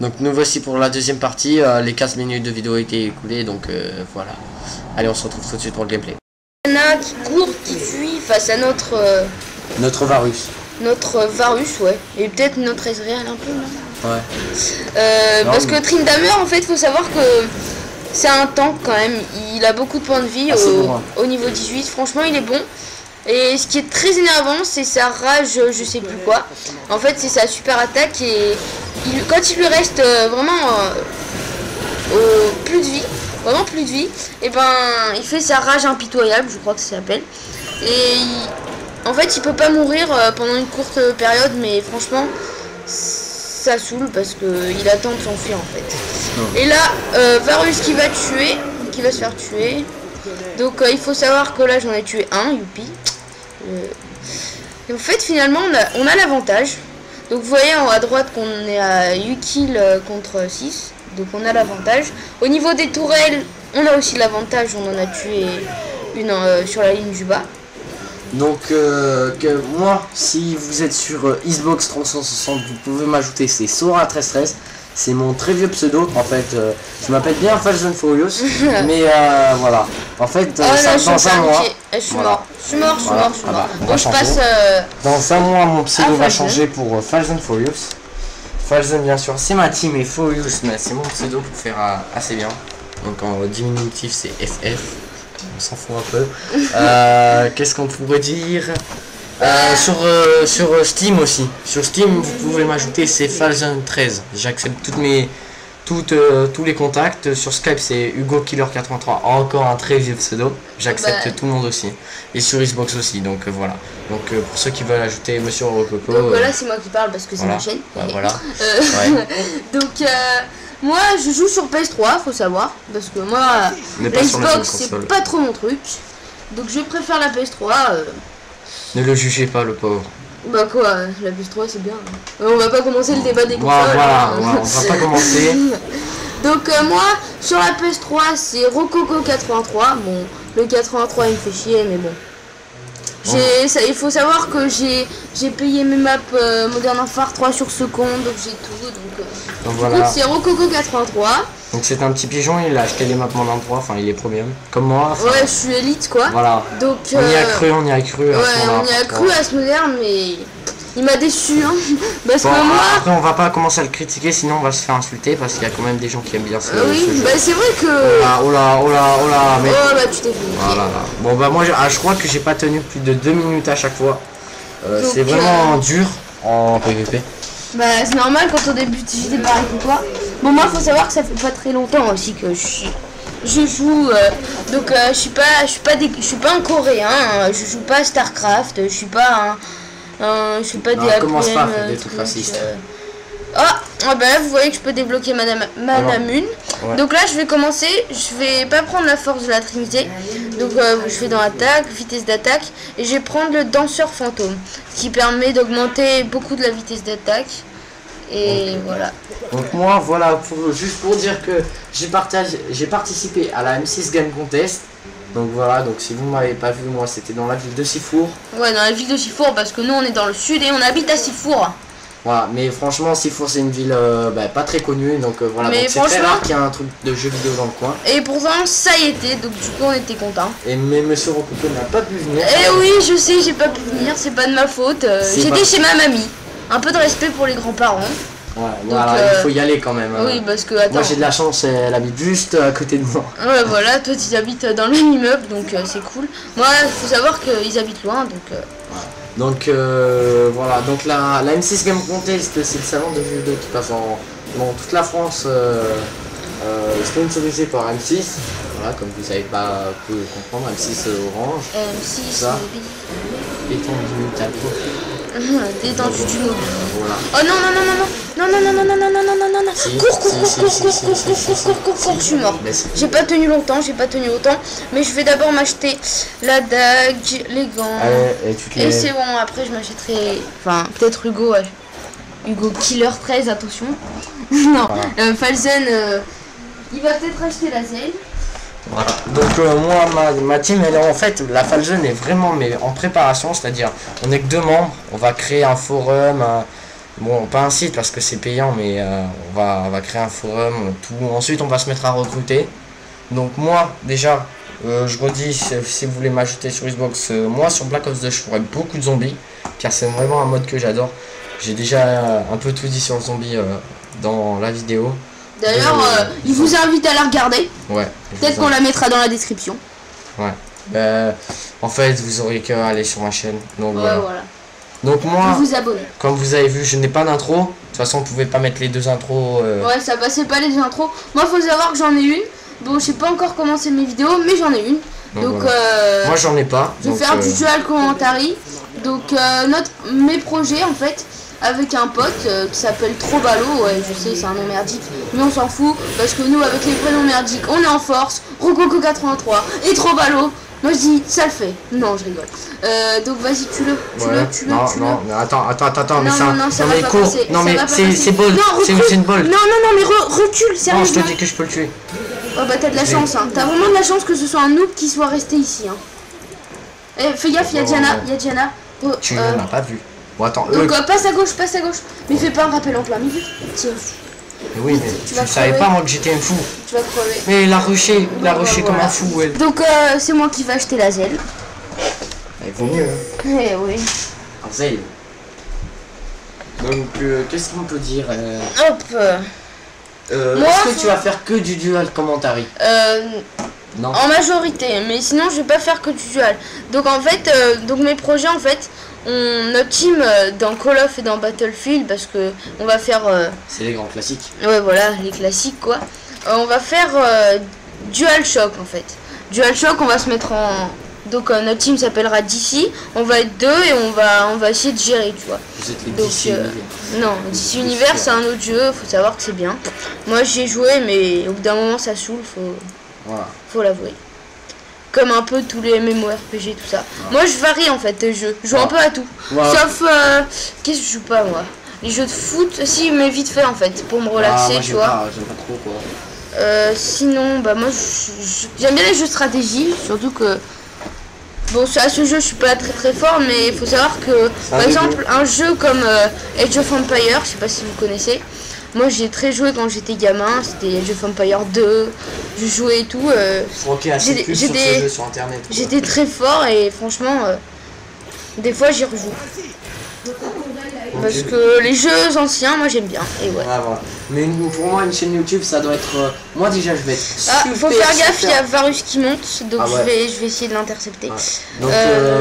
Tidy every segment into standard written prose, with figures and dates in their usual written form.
Donc nous voici pour la deuxième partie, les 15 minutes de vidéo étaient écoulées, donc voilà. Allez, on se retrouve tout de suite pour le gameplay. Nana qui court, qui fuit face à notre Varus. Notre Varus, ouais. Et peut-être notre Ezreal un peu, non? Ouais. Parce que Tryndamere, en fait, faut savoir que c'est un tank quand même. Il a beaucoup de points de vie au niveau 18. Franchement, il est bon. Et ce qui est très énervant, c'est sa rage, je sais plus quoi. En fait, c'est sa super attaque et quand il lui reste vraiment plus de vie, vraiment plus de vie, et ben il fait sa rage impitoyable, je crois que ça s'appelle. Et en fait, il peut pas mourir pendant une courte période, mais franchement, ça saoule parce que il attend de s'enfuir en fait. Et là, Varus qui va se faire tuer. Donc il faut savoir que là j'en ai tué un, youpi. Et en fait finalement on a l'avantage. Donc vous voyez en haut à droite qu'on est à 8 kills contre 6. Donc on a l'avantage. Au niveau des tourelles, on a aussi l'avantage, on en a tué une sur la ligne du bas. Donc moi, si vous êtes sur Xbox 360, vous pouvez m'ajouter, c'est Sora1313. C'est mon très vieux pseudo, en fait, je m'appelle bien Fast and Furious, mais voilà, en fait, dans un mois, je suis mort. Bon, je passe... Dans un mois, mon pseudo va changer pour Fast and Furious. Fast and, bien sûr, c'est ma team, et Furious, mais c'est mon pseudo pour faire assez bien. Donc en diminutif, c'est FF, on s'en fout un peu. Qu'est-ce qu'on pourrait dire? Sur Steam aussi. Sur Steam, vous pouvez m'ajouter, c'est Falzen13. J'accepte tous les contacts. Sur Skype, c'est HugoKiller83. Encore un très vieux pseudo. J'accepte tout le monde aussi. Et sur Xbox aussi. Donc voilà. Donc pour ceux qui veulent ajouter Monsieur Rococo. Donc voilà, c'est moi qui parle parce que c'est ma chaîne. Voilà. Ouais. Donc moi, je joue sur PS3, faut savoir. Parce que moi, la Xbox, c'est pas trop mon truc. Donc je préfère la PS3. Ne le jugez pas, le pauvre. Bah quoi, la PS3 c'est bien. On va pas commencer le débat des consoles. Voilà, on va pas commencer. Donc moi, sur la PS3 c'est Rococo 83. Bon, le 83 il me fait chier, mais bon. Il faut savoir que j'ai payé mes maps Modern Warfare 3 sur ce compte, donc j'ai tout. Donc voilà. C'est Rococo 83. Donc c'est un petit pigeon, il a acheté les maps Modern 3, enfin il est premium, comme moi. Ouais, je suis élite quoi. Voilà. Donc on y a cru. Ouais, on y a cru à ce moderne, mais il m'a déçu hein. Parce que moi... Après on va pas commencer à le critiquer, sinon on va se faire insulter parce qu'il y a quand même des gens qui aiment bien ce jeu. Oui, bah c'est vrai que... Oh là, mais... Oh bah tu t'es fait. Voilà. Bon bah moi je crois que j'ai pas tenu plus de 2 minutes à chaque fois. C'est vraiment dur en PVP. Bah c'est normal quand on débute, j'étais pareil que toi. Bon moi faut savoir que ça fait pas très longtemps aussi que je joue, donc je suis pas un coréen, hein, je joue pas à Starcraft, je suis pas je suis pas des commence pas à faire des trucs racistes. Ah bah là vous voyez que je peux débloquer Madame Une. Ouais. Donc là je vais commencer, je vais pas prendre la force de la Trinité. Donc je vais dans attaque, vitesse d'attaque. Et je vais prendre le danseur fantôme. Ce qui permet d'augmenter beaucoup de la vitesse d'attaque. Et voilà. Donc moi voilà, juste pour dire que j'ai participé à la M6 Game Contest. Donc voilà, donc si vous m'avez pas vu, moi c'était dans la ville de Sifour. Ouais, dans la ville de Sifour parce que nous on est dans le sud et on habite à Sifour. Voilà, mais franchement Sifour c'est une ville pas très connue, donc voilà, donc c'est très rare qu'il y a un truc de jeu vidéo dans le coin. Et pourtant ça y était, donc du coup on était content. Mais Monsieur Rococo n'a pas pu venir. Eh oui je sais, j'ai pas pu venir, c'est pas de ma faute, j'étais chez ma mamie. Un peu de respect pour les grands-parents. Ouais, donc, voilà, il faut y aller quand même. Oui, parce que attends. Moi j'ai de la chance, elle habite juste à côté de moi. Ouais, voilà, toi tu habites dans le même immeuble, donc c'est cool. Moi, il faut savoir qu'ils habitent loin, donc. Voilà. Donc voilà, donc la M6 Game Contest, c'est le salon de jeux vidéo qui passe dans toute la France, sponsorisé par M6. Voilà, comme vous savez pas pu comprendre, M6 Orange. M6 ça. Étendu ta profil. Détendu du mobile. Voilà. Oh non. Cours, je suis mort. J'ai pas tenu longtemps, mais je vais d'abord m'acheter la dague, les gants. Et c'est bon, après je m'achèterai, enfin peut-être Hugo Killer 13, attention. Non, Falzen, il va peut-être acheter la Zelle. Voilà. Donc moi ma team elle est en fait, la Falzen est vraiment mais en préparation, c'est-à-dire on est que 2 membres, on va créer un forum, Bon, pas un site parce que c'est payant, mais on va créer un forum, tout. Ensuite, on va se mettre à recruter. Donc moi, déjà, je redis, si vous voulez m'ajouter sur Xbox, moi sur Black Ops 2, je ferai beaucoup de zombies, car c'est vraiment un mode que j'adore. J'ai déjà un peu tout dit sur le zombie dans la vidéo. D'ailleurs, il vous invite à la regarder. Ouais. Peut-être qu'on la mettra dans la description. Ouais. En fait, vous aurez qu'à aller sur ma chaîne. Donc ouais, voilà. Donc moi, vous abonnez. Comme vous avez vu, je n'ai pas d'intro. De toute façon, vous pouvez pas mettre les deux intros. Ouais, ça passait pas les deux intros. Moi, faut savoir que j'en ai une. Bon, je sais pas encore commencer mes vidéos, mais j'en ai une. Donc voilà. Moi, j'en ai pas. Je vais faire du dual commentary. Donc mes projets en fait. Avec un pote qui s'appelle Trobalo, ouais je sais c'est un nom merdique, mais on s'en fout parce que nous avec les prénoms merdiques on est en force, Rococo 83 et Trobalo, moi je dis ça le fait, non je rigole. Donc vas-y tu le. Non, attends, mais ça va pas passer. Non mais c'est bol, c'est une bol. Non mais recule, sérieux. Non je te dis que je peux le tuer. Oh bah t'as de la chance hein, t'as vraiment de la chance que ce soit un noob qui soit resté ici hein. Eh fais gaffe, y'a Diana. Tu n'en as pas vu. Bon, attends, donc passe à gauche, mais fais pas un rappel en plein milieu. Tiens. Mais oui, mais tu savais pas moi que j'étais un fou. Tu vas crever. Mais il a rushé comme un fou, ouais. Donc c'est moi qui vais acheter la zèle. Il vaut mieux. Eh oui. Un zèle. Donc qu'est-ce qu'on peut dire Hop. Est-ce que tu vas faire que du dual commentary? Non. En majorité, mais sinon je vais pas faire que du dual. Donc en fait, mes projets en fait. Notre team dans Call of et dans Battlefield parce que on va faire c'est les grands classiques. Ouais voilà les classiques quoi. On va faire DualShock en fait. DualShock on va se mettre en donc notre team s'appellera DC. On va être deux et on va essayer de gérer tu vois. Vous êtes les DC Univers. Non DC Univers c'est un autre jeu, faut savoir que c'est bien. Moi j'y ai joué mais au bout d'un moment ça saoule, faut l'avouer. Comme un peu tous les MMORPG, tout ça. Ouais. Moi, je varie en fait de jeux. Je joue un peu à tout. Ouais. Sauf, qu'est-ce que je joue pas moi? Les jeux de foot, si, mais vite fait en fait, pour me relaxer, moi, tu vois. J'aime pas trop quoi. Sinon, bah moi, j'aime bien les jeux de stratégie, surtout que. Bon, à ce jeu, je suis pas très fort, mais il faut savoir que, par exemple, un jeu comme Age of Empires, je sais pas si vous connaissez. Moi j'ai très joué quand j'étais gamin, c'était Age of Empires 2, je jouais et tout. J'étais très fort et franchement, des fois j'y rejoue. Parce que les jeux anciens, moi j'aime bien. Et ouais. Voilà. Mais pour moi, une chaîne YouTube, ça doit être. Moi déjà, je vais être. Faut faire gaffe, il y a Varus qui monte, donc je vais essayer de l'intercepter. Ouais. Donc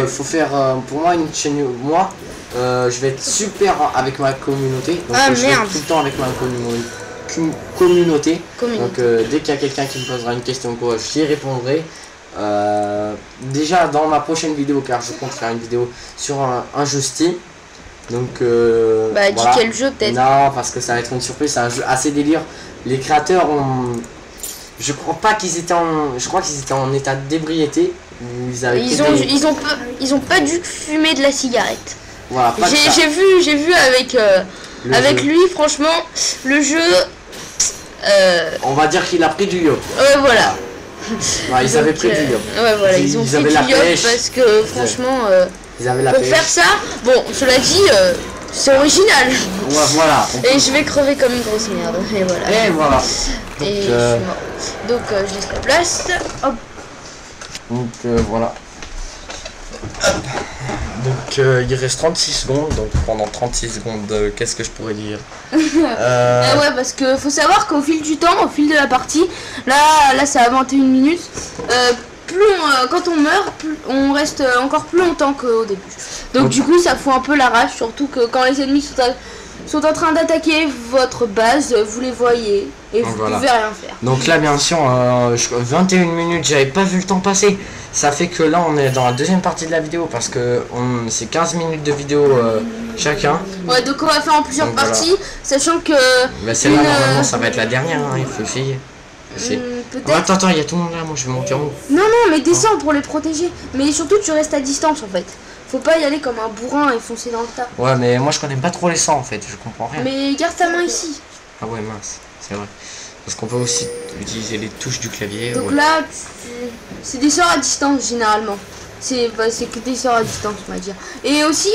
faut faire. Pour moi, une chaîne. Moi. Je vais être super avec ma communauté. Donc je vais être tout le temps avec ma communauté. Donc dès qu'il y a quelqu'un qui me posera une question quoi, j'y répondrai. Déjà dans ma prochaine vidéo, car je compte faire une vidéo sur un jeu Steam. Donc dis quel jeu peut-être. Non, parce que ça va être une surprise, c'est un jeu assez délire. Les créateurs ont. Je crois pas qu'ils étaient en. Je crois qu'ils étaient en état d'ébriété. Ils ont pas dû fumer de la cigarette. Voilà, j'ai vu avec lui franchement le jeu on va dire qu'il a pris du yop. Voilà. Ouais, ils avaient pris du yop. Ouais voilà, ils ont pris du yop parce que franchement pour faire ça, bon cela dit c'est original. Ouais, voilà. Et je vais crever comme une grosse merde. Et voilà. Et voilà. Donc, je suis mort. Donc je laisse la place. Hop. Donc voilà. Donc il reste 36 secondes, donc pendant 36 secondes, qu'est-ce que je pourrais dire Ah ouais, parce que faut savoir qu'au fil du temps, au fil de la partie, là ça a 21 minutes, quand on meurt, on reste encore plus longtemps qu'au début. Donc du coup ça fout un peu la rage, surtout que quand les ennemis sont en train d'attaquer votre base, vous les voyez et vous pouvez rien faire. Donc là bien sûr, 21 minutes, j'avais pas vu le temps passer. Ça fait que là on est dans la deuxième partie de la vidéo parce que c'est 15 minutes de vidéo chacun. Ouais, donc on va faire en plusieurs parties, sachant que... Bah celle-là normalement ça va être la dernière, hein, il faut essayer. Attends, il y a tout le monde là, moi je vais monter en haut. Non, mais descends pour les protéger. Mais surtout tu restes à distance en fait. Faut pas y aller comme un bourrin et foncer dans le tas. Ouais, mais moi je connais pas trop les sangs en fait, je comprends rien. Mais garde ta main ici. Ah ouais, mince, c'est vrai. Parce qu'on peut aussi utiliser les touches du clavier. Donc là, c'est des sorts à distance généralement. C'est que des sorts à distance, on va dire. Et aussi,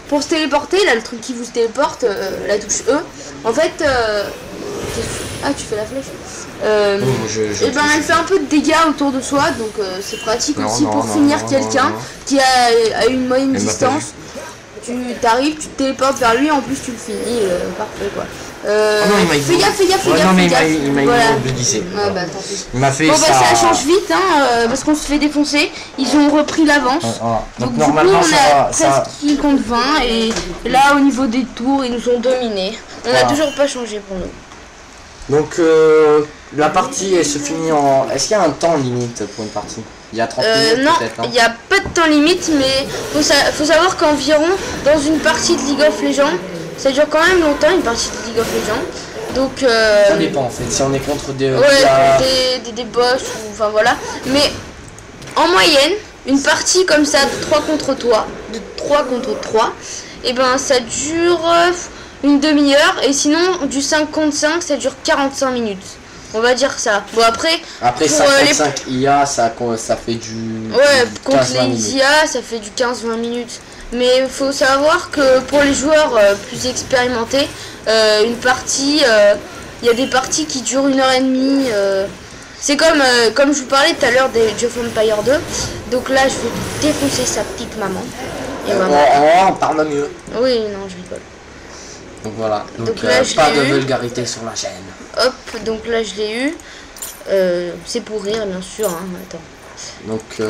pour se téléporter, là le truc qui vous téléporte, la touche E, en fait, ah tu fais la flèche. Et ben elle fait un peu de dégâts autour de soi, donc c'est pratique aussi pour finir quelqu'un qui a une moyenne distance. Tu t'arrives, tu te téléportes vers lui, en plus tu le finis, parfait quoi. Fais gaffe. Il m'a glissé. Ah bah tant pis. Il m'a fait bon ça. Bah ça change vite parce qu'on se fait défoncer. Ils ont repris l'avance. Donc normalement du coup, on a presque compte 20 et là au niveau des tours ils nous ont dominés. On n'a toujours pas changé pour nous. Donc la partie elle se finit en... Est-ce qu'il y a un temps limite pour une partie? Il y a 30 minutes non, peut-être, il n'y a pas de temps limite, mais faut savoir qu'environ dans une partie de League of Legends, ça dure quand même longtemps une partie de League of Legends. Donc ça dépend en fait, si on est contre des... des boss, ou, enfin voilà. Mais en moyenne, une partie comme ça de 3 contre 3, et ben ça dure une demi-heure, et sinon du 5 contre 5 ça dure 45 minutes. On va dire ça. Bon après 55 IA ça fait du... Ouais, contre les IA ça fait du 15-20 minutes. Mais il faut savoir que pour les joueurs plus expérimentés, une partie, il y a des parties qui durent 1h30. C'est comme je vous parlais tout à l'heure des Age of Empires 2. Donc là je vais défoncer sa petite maman. Et on parle mieux. Oui, non, je rigole. Donc voilà, donc là, pas de vulgarité sur la chaîne. Hop, donc là je l'ai eu. C'est pour rire bien sûr, hein. Attends. Donc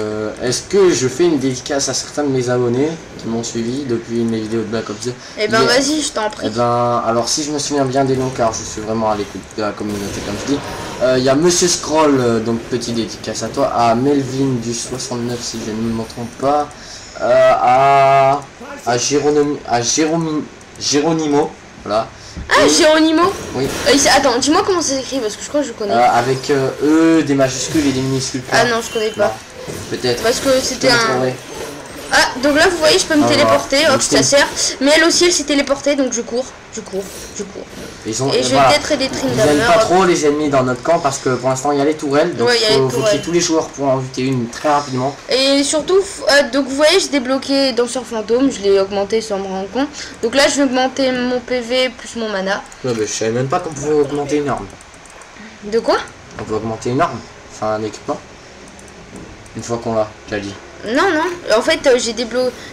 est-ce que je fais une dédicace à certains de mes abonnés qui m'ont suivi depuis mes vidéos de Black Ops 2? Eh ben vas-y, je t'en prie. Eh ben alors si je me souviens bien des noms, car je suis vraiment à l'écoute de la communauté comme je dis, il y a Monsieur Scroll, donc petit dédicace à toi, à Melvin du 69 si je ne me trompe pas, à Géronimo, voilà. Ah, Géronimo? Oui. Attends, dis-moi comment ça s'écrit parce que je crois que je connais. Avec E, des majuscules et des minuscules. Ah non, je connais pas. Peut-être. Parce que c'était un... Ah, donc là vous voyez, je peux me téléporter, hop, ça sert. Mais elle aussi, elle s'est téléportée, donc je cours. Et je vais peut-être aider Tryndamere. Ils n'aiment pas trop les ennemis dans notre camp parce que pour l'instant il y a les tourelles. Donc il faut qu'il y ait tous les joueurs pour en buter une très rapidement. Et surtout, donc vous voyez, j'ai débloqué Danseur Fantôme, je l'ai augmenté sans me rendre compte. Donc là je vais augmenter mon PV plus mon mana. Ouais, mais je savais même pas qu'on pouvait augmenter une arme. De quoi? On peut augmenter une arme, enfin un équipement. Une fois qu'on l'a, tu as dit. Non, en fait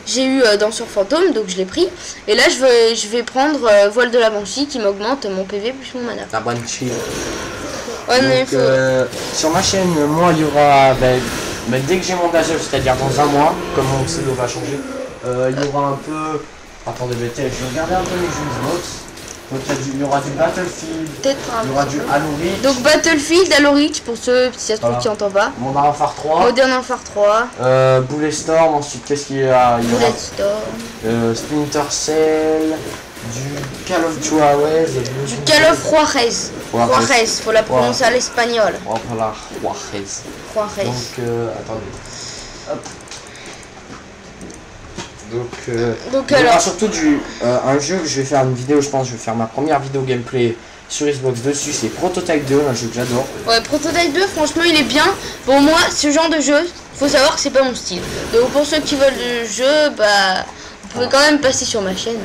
j'ai eu Danseur Fantôme, donc je l'ai pris. Et là je vais prendre Voile de la Banshee qui m'augmente mon PV plus mon mana. La Banshee. Ouais, donc, sur ma chaîne, moi il y aura, dès que j'ai mon gazole, c'est-à-dire dans un mois, comme mon pseudo va changer, il y aura un peu... Attendez, je vais regarder un peu les jeux notes. Donc il y aura du Battlefield, il y aura du Halo Reach. Donc Battlefield, Halo Reach pour ceux qui entendent pas. Modern Warfare 3. Modern Warfare 3. Bulletstorm, ensuite qu'est-ce qu'il y a? Bulletstorm. Splinter Cell, du Call of Juarez. Du Call of Juarez, faut la prononcer à l'espagnol. Voilà, Juarez. Donc attendez. Hop. Donc il y aura surtout un jeu que je vais faire une vidéo, je pense je vais faire ma première vidéo gameplay sur Xbox dessus, c'est Prototype 2, un jeu que j'adore. Ouais, Prototype 2 franchement il est bien. Bon moi ce genre de jeu, faut savoir que c'est pas mon style. Donc pour ceux qui veulent le jeu, bah vous pouvez quand même passer sur ma chaîne.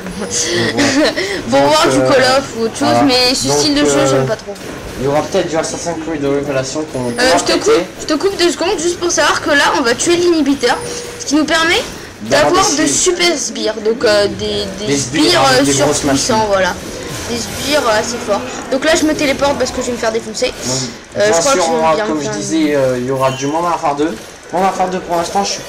Pour voir du Call of ou autre chose, mais ce style de jeu j'aime pas trop. Il y aura peut-être du Assassin's Creed de Révélation qu'on je te coupe 2 secondes juste pour savoir que là on va tuer l'inhibiteur, ce qui nous permet d'avoir de super sbires, donc des sbires surpuissants, voilà. Des sbires assez forts. Donc là je me téléporte parce que je vais me faire défoncer. Je crois que comme je disais, il y aura du Modern Warfare 2. Modern Warfare 2 pour l'instant je suis